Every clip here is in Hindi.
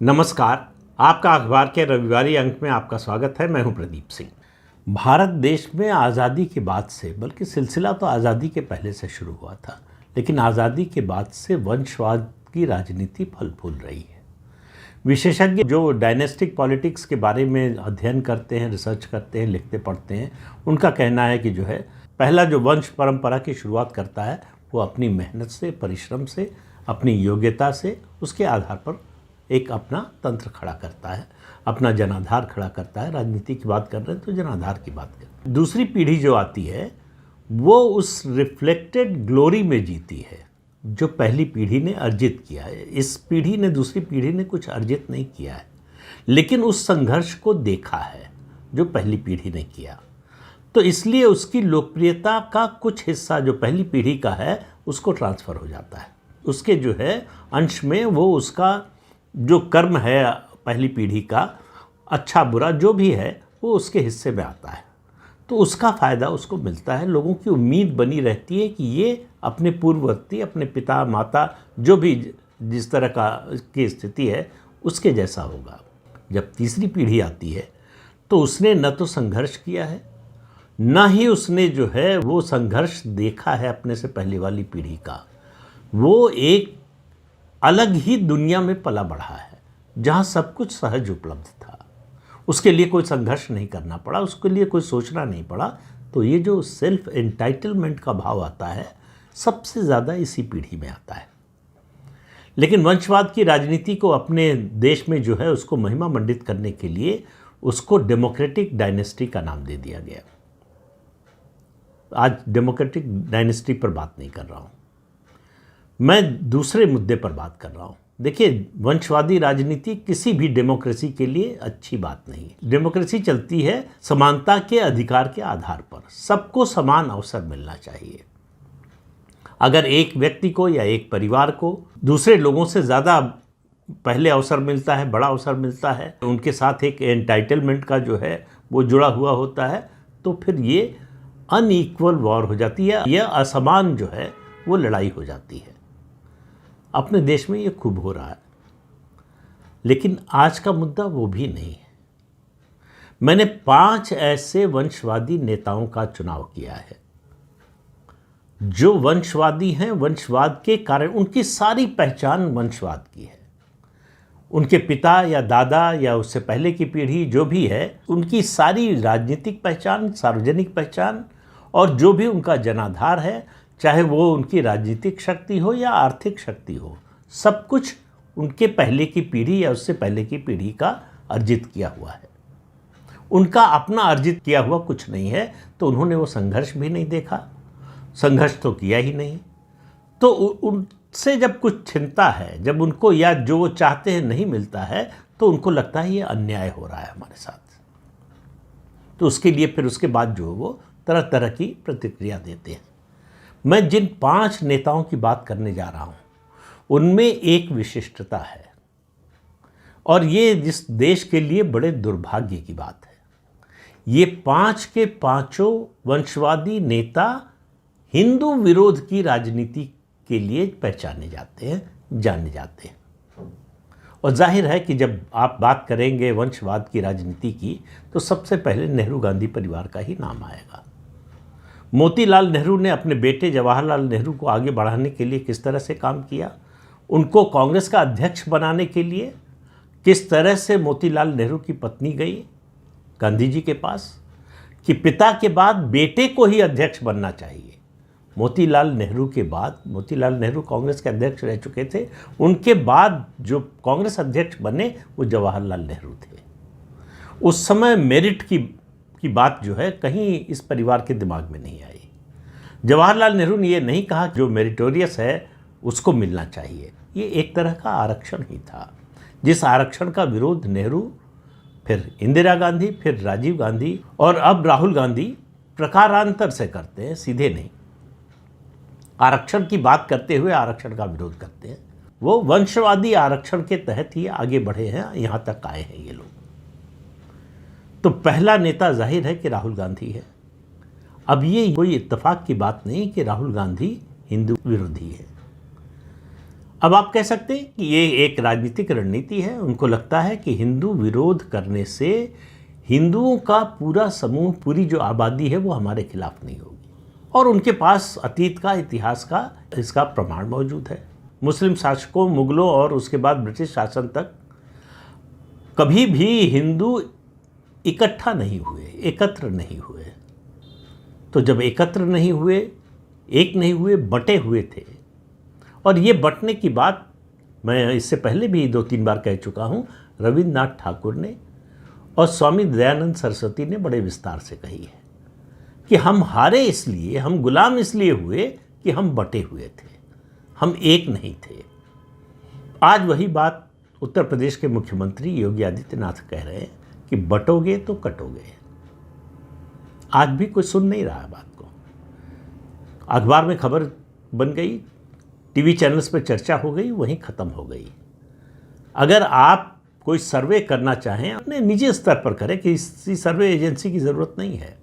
नमस्कार। आपका अखबार के रविवारी अंक में आपका स्वागत है। मैं हूं प्रदीप सिंह। भारत देश में आज़ादी के बाद से, बल्कि सिलसिला तो आज़ादी के पहले से शुरू हुआ था, लेकिन आज़ादी के बाद से वंशवाद की राजनीति फल फूल रही है। विशेषज्ञ जो डायनेस्टिक पॉलिटिक्स के बारे में अध्ययन करते हैं, रिसर्च करते हैं, लिखते पढ़ते हैं, उनका कहना है कि जो है पहला जो वंश परंपरा की शुरुआत करता है वो अपनी मेहनत से, परिश्रम से, अपनी योग्यता से, उसके आधार पर एक अपना तंत्र खड़ा करता है, अपना जनाधार खड़ा करता है। राजनीति की बात कर रहे हैं तो जनाधार की बात कर रहे हैं। दूसरी पीढ़ी जो आती है वो उस रिफ्लेक्टेड ग्लोरी में जीती है जो पहली पीढ़ी ने अर्जित किया है। इस पीढ़ी ने, दूसरी पीढ़ी ने कुछ अर्जित नहीं किया है, लेकिन उस संघर्ष को देखा है जो पहली पीढ़ी ने किया। तो इसलिए उसकी लोकप्रियता का कुछ हिस्सा जो पहली पीढ़ी का है उसको ट्रांसफ़र हो जाता है। उसके जो है अंश में वो उसका जो कर्म है पहली पीढ़ी का, अच्छा बुरा जो भी है, वो उसके हिस्से में आता है। तो उसका फ़ायदा उसको मिलता है। लोगों की उम्मीद बनी रहती है कि ये अपने पूर्ववर्ती, अपने पिता माता, जो भी जिस तरह का की स्थिति है उसके जैसा होगा। जब तीसरी पीढ़ी आती है तो उसने न तो संघर्ष किया है, न ही उसने जो है वो संघर्ष देखा है अपने से पहले वाली पीढ़ी का। वो एक अलग ही दुनिया में पला बढ़ा है जहाँ सब कुछ सहज उपलब्ध था। उसके लिए कोई संघर्ष नहीं करना पड़ा, उसके लिए कोई सोचना नहीं पड़ा। तो ये जो सेल्फ एंटाइटलमेंट का भाव आता है सबसे ज़्यादा इसी पीढ़ी में आता है। लेकिन वंशवाद की राजनीति को अपने देश में जो है उसको महिमा मंडित करने के लिए उसको डेमोक्रेटिक डायनेस्टी का नाम दे दिया गया। आज डेमोक्रेटिक डायनेस्टी पर बात नहीं कर रहा हूँ, मैं दूसरे मुद्दे पर बात कर रहा हूँ। देखिए, वंशवादी राजनीति किसी भी डेमोक्रेसी के लिए अच्छी बात नहीं है। डेमोक्रेसी चलती है समानता के अधिकार के आधार पर, सबको समान अवसर मिलना चाहिए। अगर एक व्यक्ति को या एक परिवार को दूसरे लोगों से ज़्यादा पहले अवसर मिलता है, बड़ा अवसर मिलता है, उनके साथ एक एंटाइटलमेंट का जो है वो जुड़ा हुआ होता है, तो फिर ये अनइक्वल वॉर हो जाती है, यह असमान जो है वो लड़ाई हो जाती है। अपने देश में ये खूब हो रहा है, लेकिन आज का मुद्दा वो भी नहीं है। मैंने 5 ऐसे वंशवादी नेताओं का चुनाव किया है जो वंशवादी हैं, वंशवाद के कारण उनकी सारी पहचान वंशवाद की है। उनके पिता या दादा या उससे पहले की पीढ़ी जो भी है, उनकी सारी राजनीतिक पहचान, सार्वजनिक पहचान और जो भी उनका जनाधार है, चाहे वो उनकी राजनीतिक शक्ति हो या आर्थिक शक्ति हो, सब कुछ उनके पहले की पीढ़ी या उससे पहले की पीढ़ी का अर्जित किया हुआ है। उनका अपना अर्जित किया हुआ कुछ नहीं है, तो उन्होंने वो संघर्ष भी नहीं देखा, संघर्ष तो किया ही नहीं। तो उनसे जब कुछ छिनता है, जब उनको या जो वो चाहते हैं नहीं मिलता है, तो उनको लगता है ये अन्याय हो रहा है हमारे साथ। तो उसके लिए फिर उसके बाद जो वो तरह तरह की प्रतिक्रिया देते हैं। मैं जिन 5 नेताओं की बात करने जा रहा हूं उनमें एक विशिष्टता है, और ये जिस देश के लिए बड़े दुर्भाग्य की बात है। ये 5 के 5 वंशवादी नेता हिंदू विरोध की राजनीति के लिए पहचाने जाते हैं, जाने जाते हैं। और जाहिर है कि जब आप बात करेंगे वंशवाद की राजनीति की तो सबसे पहले नेहरू गांधी परिवार का ही नाम आएगा। मोतीलाल नेहरू ने अपने बेटे जवाहरलाल नेहरू को आगे बढ़ाने के लिए किस तरह से काम किया, उनको कांग्रेस का अध्यक्ष बनाने के लिए किस तरह से मोतीलाल नेहरू की पत्नी गई गांधी जी के पास कि पिता के बाद बेटे को ही अध्यक्ष बनना चाहिए। मोतीलाल नेहरू के बाद, मोतीलाल नेहरू कांग्रेस के अध्यक्ष रह चुके थे, उनके बाद जो कांग्रेस अध्यक्ष बने वो जवाहरलाल नेहरू थे। उस समय मेरिट की बात जो है कहीं इस परिवार के दिमाग में नहीं आई। जवाहरलाल नेहरू ने ये नहीं कहा जो मेरिटोरियस है उसको मिलना चाहिए। ये एक तरह का आरक्षण ही था, जिस आरक्षण का विरोध नेहरू, फिर इंदिरा गांधी, फिर राजीव गांधी और अब राहुल गांधी प्रकारांतर से करते हैं, सीधे नहीं। आरक्षण की बात करते हुए आरक्षण का विरोध करते हैं। वो वंशवादी आरक्षण के तहत ही आगे बढ़े हैं, यहाँ तक आए हैं ये लोग। तो पहला नेता जाहिर है कि राहुल गांधी है। अब ये कोई इत्तेफाक की बात नहीं कि राहुल गांधी हिंदू विरोधी है। अब आप कह सकते हैं कि ये एक राजनीतिक रणनीति है। उनको लगता है कि हिंदू विरोध करने से हिंदुओं का पूरा समूह, पूरी जो आबादी है वो हमारे खिलाफ नहीं होगी, और उनके पास अतीत का, इतिहास का इसका प्रमाण मौजूद है। मुस्लिम शासकों, मुगलों और उसके बाद ब्रिटिश शासन तक कभी भी हिंदू इकट्ठा नहीं हुए, एकत्र नहीं हुए। तो जब एकत्र नहीं हुए, एक नहीं हुए, बटे हुए थे। और ये बटने की बात मैं इससे पहले भी 2-3 बार कह चुका हूँ। रविन्द्रनाथ ठाकुर ने और स्वामी दयानंद सरस्वती ने बड़े विस्तार से कही है कि हम हारे इसलिए, हम गुलाम इसलिए हुए कि हम बटे हुए थे, हम एक नहीं थे। आज वही बात उत्तर प्रदेश के मुख्यमंत्री योगी आदित्यनाथ कह रहे हैं कि बटोगे तो कटोगे। आज भी कोई सुन नहीं रहा है बात को। अखबार में खबर बन गई, टीवी चैनल्स पर चर्चा हो गई, वहीं ख़त्म हो गई। अगर आप कोई सर्वे करना चाहें अपने निजी स्तर पर करें, कि किसी सर्वे एजेंसी की ज़रूरत नहीं है।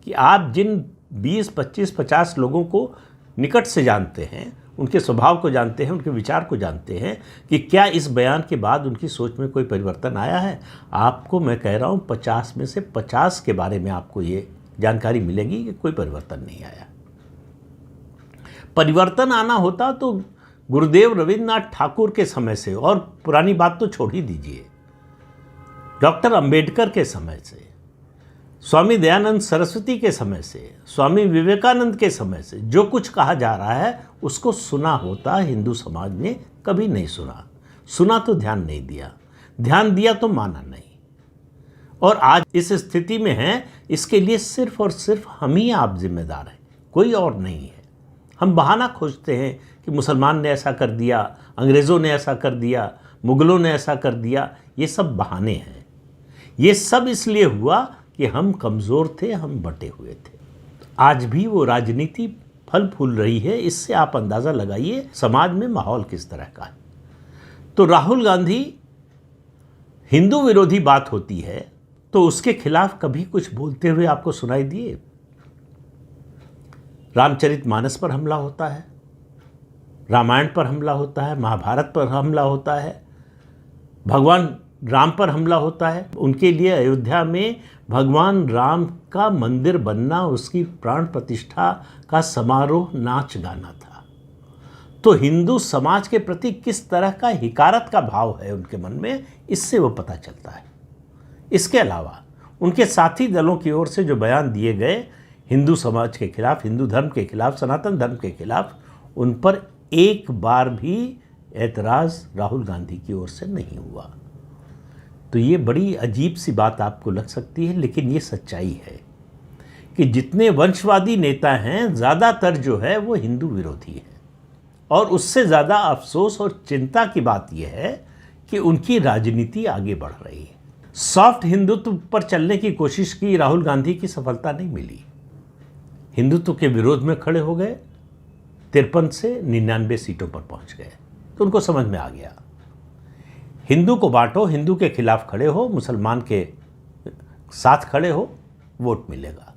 कि आप जिन 20, 25, 50 लोगों को निकट से जानते हैं, उनके स्वभाव को जानते हैं, उनके विचार को जानते हैं, कि क्या इस बयान के बाद उनकी सोच में कोई परिवर्तन आया है, आपको मैं कह रहा हूँ 50 में से 50 के बारे में आपको ये जानकारी मिलेगी कि कोई परिवर्तन नहीं आया। परिवर्तन आना होता तो गुरुदेव रविन्द्रनाथ ठाकुर के समय से, और पुरानी बात तो छोड़ ही दीजिए, डॉक्टर अंबेडकर के समय से, स्वामी दयानंद सरस्वती के समय से, स्वामी विवेकानंद के समय से जो कुछ कहा जा रहा है उसको सुना होता। हिंदू समाज ने कभी नहीं सुना। सुना तो ध्यान नहीं दिया, ध्यान दिया तो माना नहीं। और आज इस स्थिति में हैं, इसके लिए सिर्फ और सिर्फ हम ही आप जिम्मेदार हैं, कोई और नहीं है। हम बहाना खोजते हैं कि मुसलमान ने ऐसा कर दिया, अंग्रेज़ों ने ऐसा कर दिया, मुगलों ने ऐसा कर दिया। ये सब बहाने हैं। ये सब इसलिए हुआ कि हम कमज़ोर थे, हम बटे हुए थे। आज भी वो राजनीति फल फूल रही है। इससे आप अंदाज़ा लगाइए समाज में माहौल किस तरह का है। तो राहुल गांधी, हिंदू विरोधी बात होती है तो उसके खिलाफ कभी कुछ बोलते हुए आपको सुनाई दिए? रामचरितमानस पर हमला होता है, रामायण पर हमला होता है, महाभारत पर हमला होता है, भगवान राम पर हमला होता है। उनके लिए अयोध्या में भगवान राम का मंदिर बनना, उसकी प्राण प्रतिष्ठा का समारोह, नाच गाना था। तो हिंदू समाज के प्रति किस तरह का हिकारत का भाव है उनके मन में, इससे वो पता चलता है। इसके अलावा उनके साथी दलों की ओर से जो बयान दिए गए हिंदू समाज के खिलाफ, हिंदू धर्म के खिलाफ, सनातन धर्म के खिलाफ, उन पर एक बार भी एतराज़ राहुल गांधी की ओर से नहीं हुआ। तो ये बड़ी अजीब सी बात आपको लग सकती है, लेकिन ये सच्चाई है कि जितने वंशवादी नेता हैं, ज़्यादातर जो है वो हिंदू विरोधी है। और उससे ज़्यादा अफसोस और चिंता की बात यह है कि उनकी राजनीति आगे बढ़ रही है। सॉफ्ट हिंदुत्व पर चलने की कोशिश की, राहुल गांधी की सफलता नहीं मिली। हिंदुत्व के विरोध में खड़े हो गए, 53 से 99 सीटों पर पहुंच गए। तो उनको समझ में आ गया, हिंदू को बांटो, हिंदू के खिलाफ खड़े हो, मुसलमान के साथ खड़े हो, वोट मिलेगा।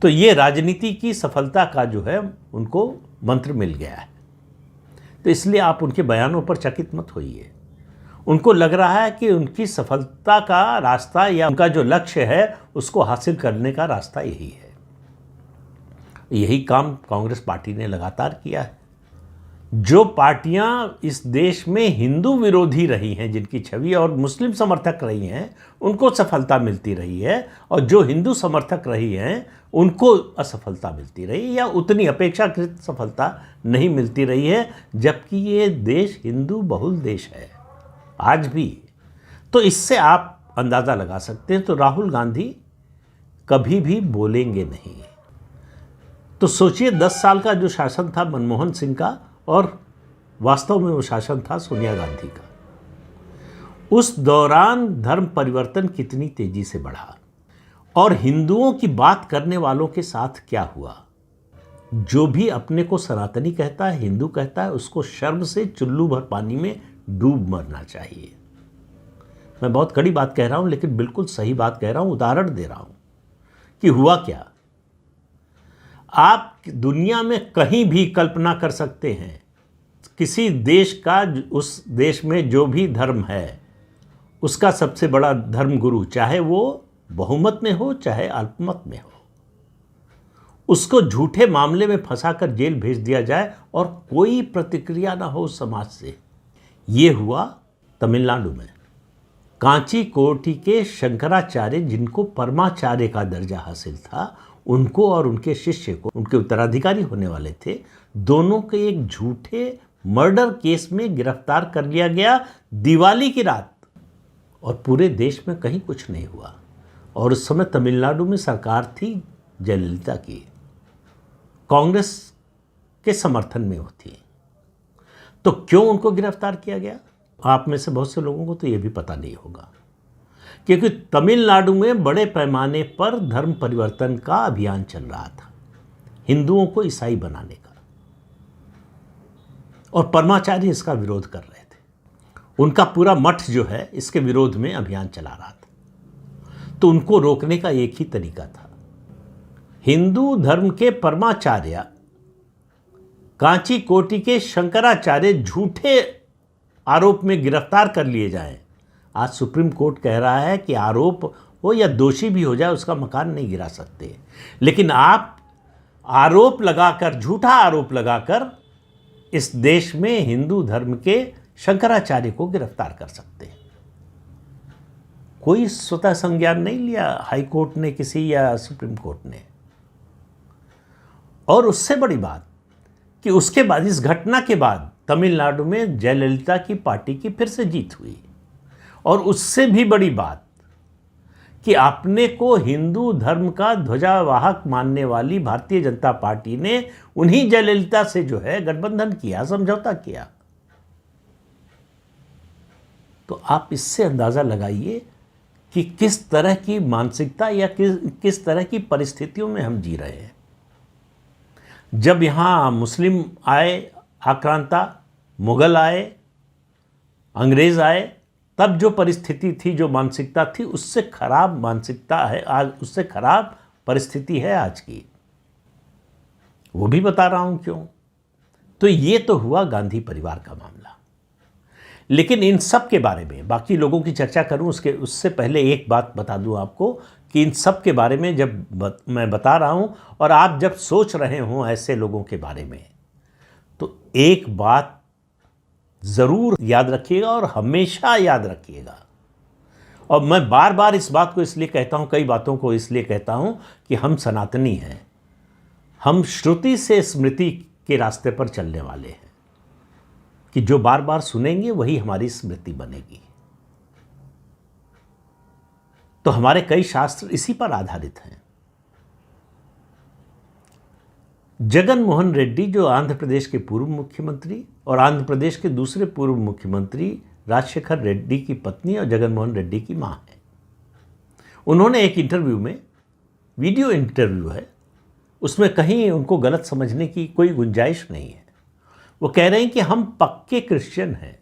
तो ये राजनीति की सफलता का जो है उनको मंत्र मिल गया है। तो इसलिए आप उनके बयानों पर चकित मत होइए। उनको लग रहा है कि उनकी सफलता का रास्ता या उनका जो लक्ष्य है उसको हासिल करने का रास्ता यही है। यही काम कांग्रेस पार्टी ने लगातार किया है। जो पार्टियां इस देश में हिंदू विरोधी रही हैं, जिनकी छवि और मुस्लिम समर्थक रही हैं, उनको सफलता मिलती रही है, और जो हिंदू समर्थक रही हैं उनको असफलता मिलती रही या उतनी अपेक्षाकृत सफलता नहीं मिलती रही है, जबकि ये देश हिंदू बहुल देश है आज भी। तो इससे आप अंदाज़ा लगा सकते हैं। तो राहुल गांधी कभी भी बोलेंगे नहीं। तो सोचिए 10 साल का जो शासन था मनमोहन सिंह का, और वास्तव में वो शासन था सोनिया गांधी का, उस दौरान धर्म परिवर्तन कितनी तेजी से बढ़ा, और हिंदुओं की बात करने वालों के साथ क्या हुआ। जो भी अपने को सनातनी कहता है, हिंदू कहता है, उसको शर्म से चुल्लू भर पानी में डूब मरना चाहिए। मैं बहुत कड़ी बात कह रहा हूं, लेकिन बिल्कुल सही बात कह रहा हूं, उदाहरण दे रहा हूं कि हुआ क्या। आप दुनिया में कहीं भी कल्पना कर सकते हैं, किसी देश का, उस देश में जो भी धर्म है उसका सबसे बड़ा धर्मगुरु, चाहे वो बहुमत में हो चाहे अल्पमत में हो, उसको झूठे मामले में फंसाकर जेल भेज दिया जाए और कोई प्रतिक्रिया ना हो समाज से। ये हुआ तमिलनाडु में। कांची कोटि के शंकराचार्य, जिनको परमाचार्य का दर्जा हासिल था, उनको और उनके शिष्य को, उनके उत्तराधिकारी होने वाले थे, दोनों के एक झूठे मर्डर केस में गिरफ्तार कर लिया गया दिवाली की रात, और पूरे देश में कहीं कुछ नहीं हुआ। और उस समय तमिलनाडु में सरकार थी जयललिता की, कांग्रेस के समर्थन में होती। तो क्यों उनको गिरफ्तार किया गया? आप में से बहुत से लोगों को तो ये भी पता नहीं होगा, क्योंकि तमिलनाडु में बड़े पैमाने पर धर्म परिवर्तन का अभियान चल रहा था, हिंदुओं को ईसाई बनाने का, और परमाचार्य इसका विरोध कर रहे थे। उनका पूरा मठ जो है इसके विरोध में अभियान चला रहा था। तो उनको रोकने का एक ही तरीका था, हिंदू धर्म के परमाचार्य कांची कोटि के शंकराचार्य झूठे आरोप में गिरफ्तार कर लिए जाएं। आज सुप्रीम कोर्ट कह रहा है कि आरोप हो या दोषी भी हो जाए, उसका मकान नहीं गिरा सकते, लेकिन आप आरोप लगाकर, झूठा आरोप लगाकर इस देश में हिंदू धर्म के शंकराचार्य को गिरफ्तार कर सकते हैं। कोई स्वतः संज्ञान नहीं लिया हाई कोर्ट ने किसी या सुप्रीम कोर्ट ने। और उससे बड़ी बात कि उसके बाद, इस घटना के बाद, तमिलनाडु में जयललिता की पार्टी की फिर से जीत हुई। और उससे भी बड़ी बात कि अपने को हिंदू धर्म का ध्वजावाहक मानने वाली भारतीय जनता पार्टी ने उन्हीं जयललिता से जो है गठबंधन किया, समझौता किया। तो आप इससे अंदाजा लगाइए कि किस तरह की मानसिकता या किस तरह की परिस्थितियों में हम जी रहे हैं। जब यहाँ मुस्लिम आए, आक्रांता, मुगल आए, अंग्रेज आए, तब जो परिस्थिति थी, जो मानसिकता थी, उससे खराब मानसिकता है आज, उससे खराब परिस्थिति है आज की। वो भी बता रहा हूं क्यों। तो ये तो हुआ गांधी परिवार का मामला। लेकिन इन सब के बारे में बाकी लोगों की चर्चा करूं उससे पहले एक बात बता दूं आपको कि इन सब के बारे में जब मैं बता रहा हूं और आप जब सोच रहे हों ऐसे लोगों के बारे में, तो एक बात ज़रूर याद रखिएगा और हमेशा याद रखिएगा। और मैं बार बार इस बात को इसलिए कहता हूं, कई बातों को इसलिए कहता हूं कि हम सनातनी हैं, हम श्रुति से स्मृति के रास्ते पर चलने वाले हैं, कि जो बार बार सुनेंगे वही हमारी स्मृति बनेगी। तो हमारे कई शास्त्र इसी पर आधारित हैं। जगन मोहन रेड्डी, जो आंध्र प्रदेश के पूर्व मुख्यमंत्री और आंध्र प्रदेश के दूसरे पूर्व मुख्यमंत्री राजशेखर रेड्डी की पत्नी और जगन मोहन रेड्डी की मां है, उन्होंने एक इंटरव्यू में, वीडियो इंटरव्यू है, उसमें कहीं उनको गलत समझने की कोई गुंजाइश नहीं है। वो कह रहे हैं कि हम पक्के क्रिश्चियन हैं,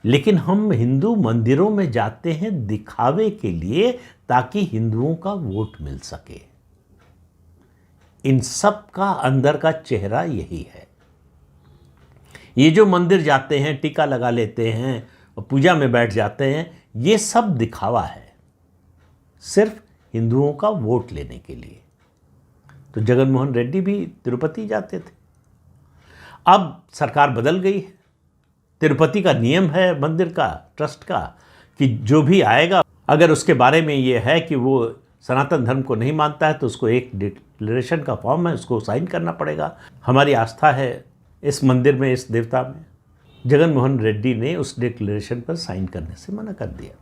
लेकिन हम हिंदू मंदिरों में जाते हैं दिखावे के लिए, ताकि हिंदुओं का वोट मिल सके। इन सब का अंदर का चेहरा यही है। ये जो मंदिर जाते हैं, टीका लगा लेते हैं और पूजा में बैठ जाते हैं, ये सब दिखावा है, सिर्फ हिंदुओं का वोट लेने के लिए। तो जगन मोहन रेड्डी भी तिरुपति जाते थे। अब सरकार बदल गई है। तिरुपति का नियम है मंदिर का, ट्रस्ट का, कि जो भी आएगा, अगर उसके बारे में ये है कि वो सनातन धर्म को नहीं मानता है, तो उसको एक डिक्लेरेशन का फॉर्म है, उसको साइन करना पड़ेगा। हमारी आस्था है इस मंदिर में, इस देवता में। जगन मोहन रेड्डी ने उस डिक्लेरेशन पर साइन करने से मना कर दिया,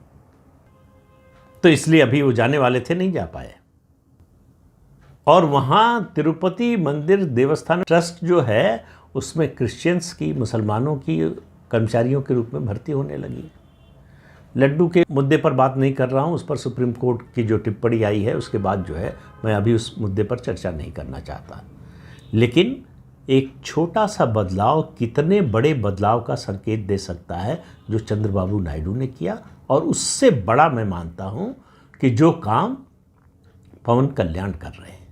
तो इसलिए अभी वो जाने वाले थे, नहीं जा पाए। और वहाँ तिरुपति मंदिर देवस्थान ट्रस्ट जो है, उसमें क्रिश्चियंस की, मुसलमानों की कर्मचारियों के रूप में भर्ती होने लगी। लड्डू के मुद्दे पर बात नहीं कर रहा हूँ, उस पर सुप्रीम कोर्ट की जो टिप्पणी आई है उसके बाद जो है, मैं अभी उस मुद्दे पर चर्चा नहीं करना चाहता। लेकिन एक छोटा सा बदलाव कितने बड़े बदलाव का संकेत दे सकता है, जो चंद्रबाबू नायडू ने किया। और उससे बड़ा मैं मानता हूँ कि जो काम पवन कल्याण कर रहे हैं,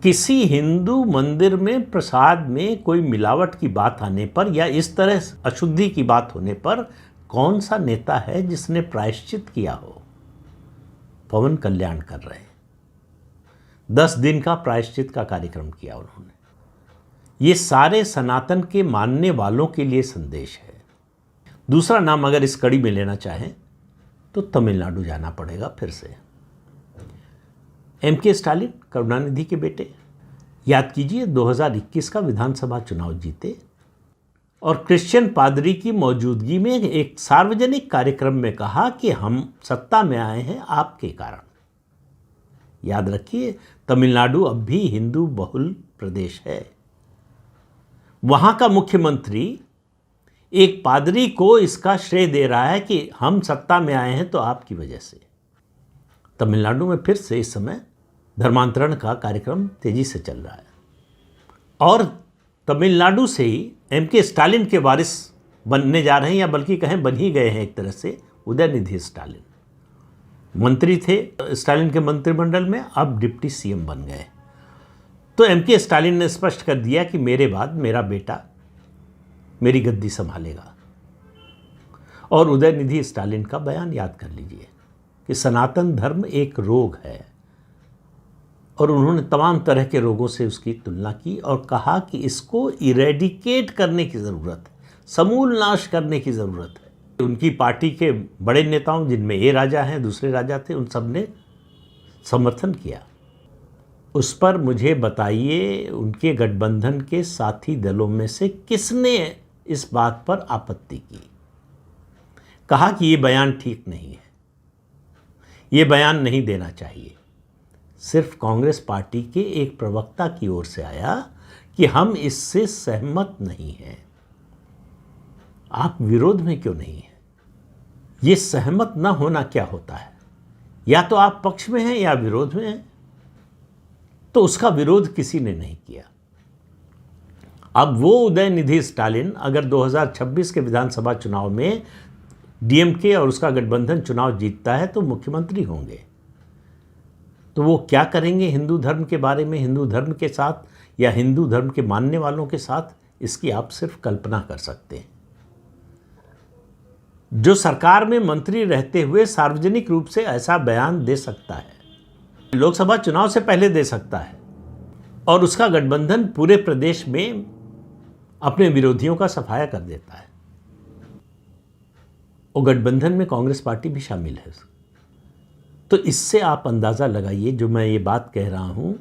किसी हिंदू मंदिर में प्रसाद में कोई मिलावट की बात आने पर या इस तरह अशुद्धि की बात होने पर कौन सा नेता है जिसने प्रायश्चित किया हो? पवन कल्याण कर रहे हैं, 10 दिन का प्रायश्चित का कार्यक्रम किया उन्होंने। ये सारे सनातन के मानने वालों के लिए संदेश है। दूसरा नाम अगर इस कड़ी में लेना चाहें तो तमिलनाडु जाना पड़ेगा फिर से। एम के स्टालिन, करुणानिधि के बेटे, याद कीजिए 2021 का विधानसभा चुनाव जीते और क्रिश्चियन पादरी की मौजूदगी में एक सार्वजनिक कार्यक्रम में कहा कि हम सत्ता में आए हैं आपके कारण। याद रखिए, तमिलनाडु अब भी हिंदू बहुल प्रदेश है। वहां का मुख्यमंत्री एक पादरी को इसका श्रेय दे रहा है कि हम सत्ता में आए हैं तो आपकी वजह से। तमिलनाडु में फिर से इस समय धर्मांतरण का कार्यक्रम तेजी से चल रहा है और तमिलनाडु से ही एम के स्टालिन के वारिस बनने जा रहे हैं, या बल्कि कहें बन ही गए हैं एक तरह से, उदयनिधि स्टालिन। मंत्री थे स्टालिन के मंत्रिमंडल में, अब डिप्टी सीएम बन गए। तो एम के स्टालिन ने स्पष्ट कर दिया कि मेरे बाद मेरा बेटा मेरी गद्दी संभालेगा। और उदयनिधि स्टालिन का बयान याद कर लीजिए कि सनातन धर्म एक रोग है और उन्होंने तमाम तरह के रोगों से उसकी तुलना की और कहा कि इसको इरेडिकेट करने की ज़रूरत है, समूल नाश करने की ज़रूरत है। उनकी पार्टी के बड़े नेताओं, जिनमें ए राजा हैं, दूसरे राजा थे, उन सब ने समर्थन किया। उस पर मुझे बताइए, उनके गठबंधन के साथी दलों में से किसने इस बात पर आपत्ति की? कहा कि ये बयान ठीक नहीं है, ये बयान नहीं देना चाहिए। सिर्फ कांग्रेस पार्टी के एक प्रवक्ता की ओर से आया कि हम इससे सहमत नहीं हैं। आप विरोध में क्यों नहीं हैं? ये सहमत ना होना क्या होता है? या तो आप पक्ष में हैं या विरोध में हैं। तो उसका विरोध किसी ने नहीं किया। अब वो उदयनिधि स्टालिन अगर 2026 के विधानसभा चुनाव में डीएमके और उसका गठबंधन चुनाव जीतता है तो मुख्यमंत्री होंगे। तो वो क्या करेंगे हिंदू धर्म के बारे में, हिंदू धर्म के साथ या हिंदू धर्म के मानने वालों के साथ, इसकी आप सिर्फ कल्पना कर सकते हैं। जो सरकार में मंत्री रहते हुए सार्वजनिक रूप से ऐसा बयान दे सकता है, लोकसभा चुनाव से पहले दे सकता है, और उसका गठबंधन पूरे प्रदेश में अपने विरोधियों का सफाया कर देता है। और गठबंधन में कांग्रेस पार्टी भी शामिल है। तो इससे आप अंदाज़ा लगाइए, जो मैं ये बात कह रहा हूँ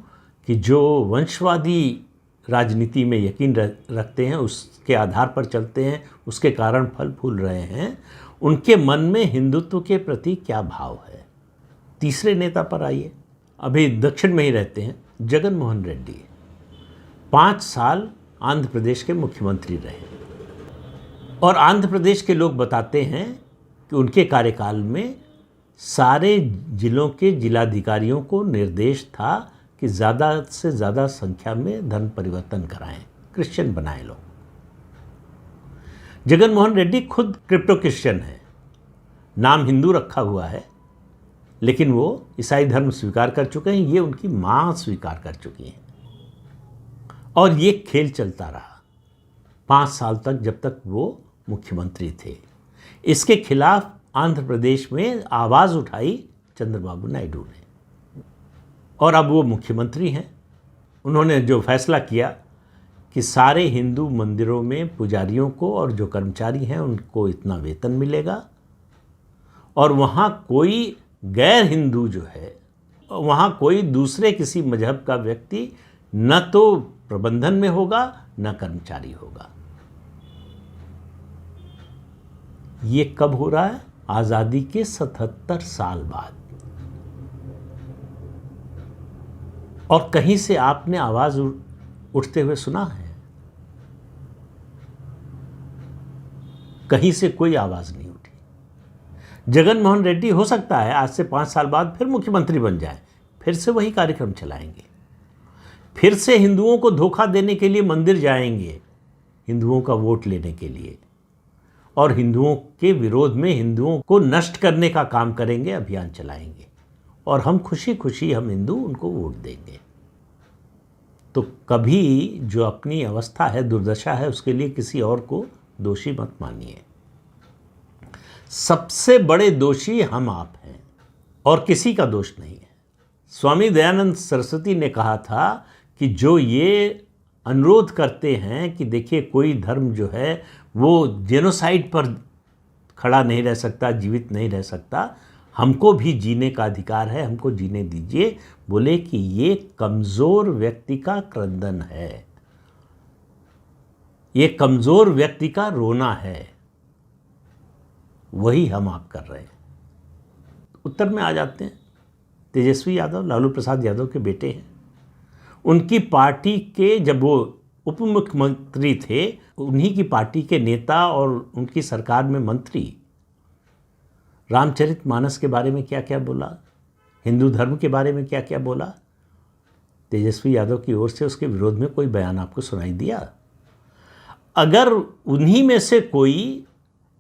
कि जो वंशवादी राजनीति में यकीन रखते हैं, उसके आधार पर चलते हैं, उसके कारण फल फूल रहे हैं, उनके मन में हिंदुत्व के प्रति क्या भाव है। तीसरे नेता पर आइए, अभी दक्षिण में ही रहते हैं, जगन मोहन रेड्डी। 5 साल आंध्र प्रदेश के मुख्यमंत्री रहे और आंध्र प्रदेश के लोग बताते हैं कि उनके कार्यकाल में सारे जिलों के जिलाधिकारियों को निर्देश था कि ज़्यादा से ज़्यादा संख्या में धर्म परिवर्तन कराएं, क्रिश्चियन बनाए लोग। जगन मोहन रेड्डी खुद क्रिप्टो क्रिश्चियन है, नाम हिंदू रखा हुआ है, लेकिन वो ईसाई धर्म स्वीकार कर चुके हैं, ये उनकी माँ स्वीकार कर चुकी हैं। और ये खेल चलता रहा 5 साल तक, जब तक वो मुख्यमंत्री थे। इसके खिलाफ आंध्र प्रदेश में आवाज़ उठाई चंद्रबाबू नायडू ने और अब वो मुख्यमंत्री हैं। उन्होंने जो फैसला किया कि सारे हिंदू मंदिरों में पुजारियों को और जो कर्मचारी हैं उनको इतना वेतन मिलेगा, और वहाँ कोई गैर हिंदू जो है, वहाँ कोई दूसरे किसी मजहब का व्यक्ति न तो प्रबंधन में होगा न कर्मचारी होगा। ये कब हो रहा है? आज़ादी के 77 साल बाद। और कहीं से आपने आवाज़ उठते हुए सुना है? कहीं से कोई आवाज़ नहीं उठी। जगन मोहन रेड्डी हो सकता है आज से 5 साल बाद फिर मुख्यमंत्री बन जाए, फिर से वही कार्यक्रम चलाएंगे, फिर से हिंदुओं को धोखा देने के लिए मंदिर जाएंगे, हिंदुओं का वोट लेने के लिए, और हिंदुओं के विरोध में हिंदुओं को नष्ट करने का काम करेंगे, अभियान चलाएंगे, और हम खुशी खुशी हम हिंदू उनको वोट देंगे। तो कभी जो अपनी अवस्था है, दुर्दशा है, उसके लिए किसी और को दोषी मत मानिए। सबसे बड़े दोषी हम आप हैं और किसी का दोष नहीं है। स्वामी दयानंद सरस्वती ने कहा था कि जो ये अनुरोध करते हैं कि देखिए कोई धर्म जो है वो जेनोसाइड पर खड़ा नहीं रह सकता, जीवित नहीं रह सकता, हमको भी जीने का अधिकार है, हमको जीने दीजिए। बोले कि ये कमज़ोर व्यक्ति का क्रंदन है, ये कमज़ोर व्यक्ति का रोना है, वही हम आप कर रहे हैं। उत्तर में आ जाते हैं। तेजस्वी यादव लालू प्रसाद यादव के बेटे हैं। उनकी पार्टी के, जब वो उप मुख्यमंत्री थे, उन्हीं की पार्टी के नेता और उनकी सरकार में मंत्री रामचरितमानस के बारे में क्या क्या बोला, हिंदू धर्म के बारे में क्या क्या बोला। तेजस्वी यादव की ओर से उसके विरोध में कोई बयान आपको सुनाई दिया? अगर उन्हीं में से कोई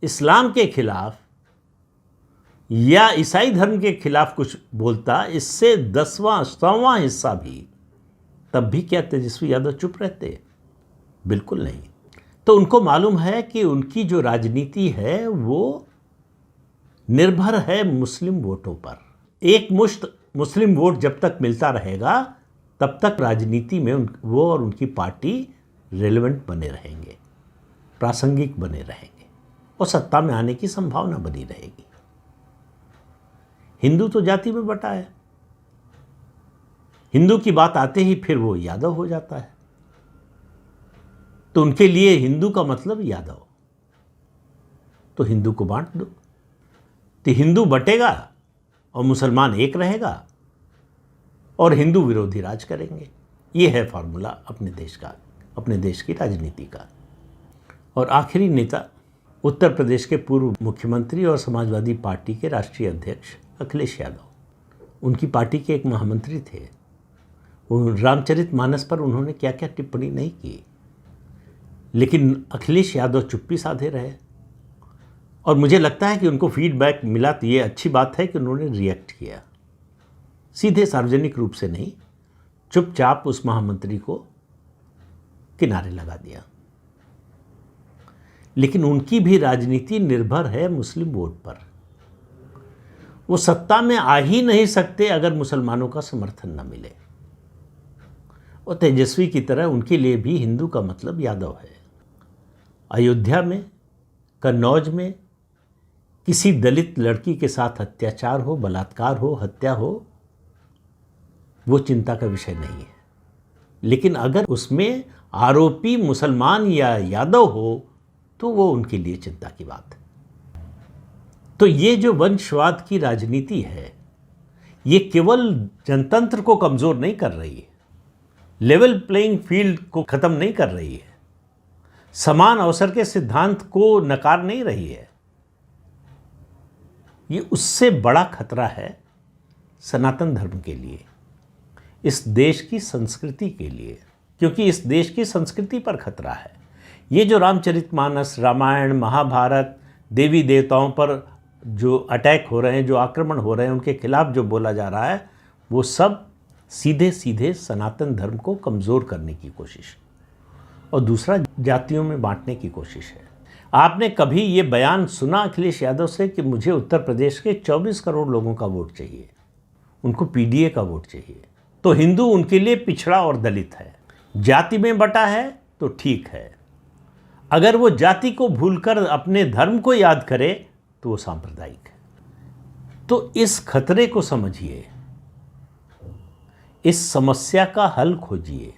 इस्लाम के खिलाफ या ईसाई धर्म के खिलाफ कुछ बोलता, इससे 10वां 100वां हिस्सा भी, तब भी क्या तेजस्वी यादव चुप रहते? बिल्कुल नहीं। तो उनको मालूम है कि उनकी जो राजनीति है वो निर्भर है मुस्लिम वोटों पर। एक मुश्त मुस्लिम वोट जब तक मिलता रहेगा तब तक राजनीति में वो और उनकी पार्टी रेलेवेंट बने रहेंगे, प्रासंगिक बने रहेंगे और सत्ता में आने की संभावना बनी रहेगी। हिंदू तो जाति में बटा है, हिंदू की बात आते ही फिर वो यादव हो जाता है। तो उनके लिए हिंदू का मतलब यादव, तो हिंदू को बांट दो, तो हिंदू बटेगा और मुसलमान एक रहेगा और हिंदू विरोधी राज करेंगे। ये है फॉर्मूला अपने देश का, अपने देश की राजनीति का। और आखिरी नेता उत्तर प्रदेश के पूर्व मुख्यमंत्री और समाजवादी पार्टी के राष्ट्रीय अध्यक्ष अखिलेश यादव। उनकी पार्टी के एक महामंत्री थे। रामचरितमानस पर उन्होंने क्या क्या टिप्पणी नहीं की, लेकिन अखिलेश यादव चुप्पी साधे रहे। और मुझे लगता है कि उनको फीडबैक मिला तो ये अच्छी बात है कि उन्होंने रिएक्ट किया, सीधे सार्वजनिक रूप से नहीं, चुपचाप उस महामंत्री को किनारे लगा दिया। लेकिन उनकी भी राजनीति निर्भर है मुस्लिम वोट पर। वो सत्ता में आ ही नहीं सकते अगर मुसलमानों का समर्थन न मिले। और तेजस्वी की तरह उनके लिए भी हिंदू का मतलब यादव है। अयोध्या में, कन्नौज में किसी दलित लड़की के साथ अत्याचार हो, बलात्कार हो, हत्या हो, वो चिंता का विषय नहीं है। लेकिन अगर उसमें आरोपी मुसलमान या यादव हो तो वो उनके लिए चिंता की बात है। तो ये जो वंशवाद की राजनीति है, ये केवल जनतंत्र को कमज़ोर नहीं कर रही है, लेवल प्लेइंग फील्ड को ख़त्म नहीं कर रही है, समान अवसर के सिद्धांत को नकार नहीं रही है। ये उससे बड़ा खतरा है सनातन धर्म के लिए, इस देश की संस्कृति के लिए, क्योंकि इस देश की संस्कृति पर खतरा है। ये जो रामचरितमानस, रामायण, महाभारत, देवी देवताओं पर जो अटैक हो रहे हैं, जो आक्रमण हो रहे हैं, उनके खिलाफ जो बोला जा रहा है, वो सब सीधे सीधे सनातन धर्म को कमज़ोर करने की कोशिश और दूसरा जातियों में बांटने की कोशिश है। आपने कभी ये बयान सुना अखिलेश यादव से कि मुझे उत्तर प्रदेश के 24 करोड़ लोगों का वोट चाहिए, उनको पीडीए का वोट चाहिए? तो हिंदू उनके लिए पिछड़ा और दलित है। जाति में बटा है तो ठीक है, अगर वो जाति को भूलकर अपने धर्म को याद करे तो वो सांप्रदायिक है। तो इस खतरे को समझिए, इस समस्या का हल खोजिए,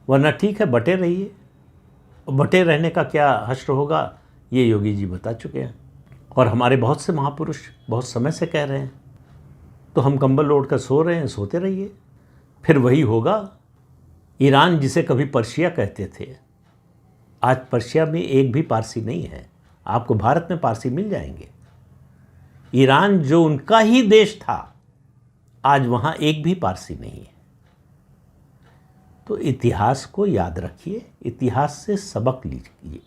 वरना ठीक है बटे रहिए। बटे रहने का क्या हश्र होगा ये योगी जी बता चुके हैं और हमारे बहुत से महापुरुष बहुत समय से कह रहे हैं। तो हम कंबल ओढ़ कर सो रहे हैं, सोते रहिए, फिर वही होगा। ईरान जिसे कभी पर्शिया कहते थे, आज पर्शिया में एक भी पारसी नहीं है। आपको भारत में पारसी मिल जाएंगे। ईरान जो उनका ही देश था, आज वहाँ एक भी पारसी नहीं है। तो इतिहास को याद रखिए, इतिहास से सबक लीजिए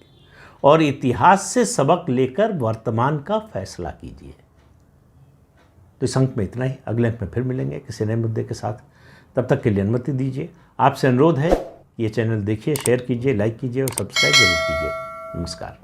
और इतिहास से सबक लेकर वर्तमान का फैसला कीजिए। तो इस अंक में इतना ही। अगले अंक में फिर मिलेंगे किसी नए मुद्दे के साथ। तब तक के लिए अनुमति दीजिए। आपसे अनुरोध है, ये चैनल देखिए, शेयर कीजिए, लाइक कीजिए और सब्सक्राइब जरूर कीजिए। नमस्कार।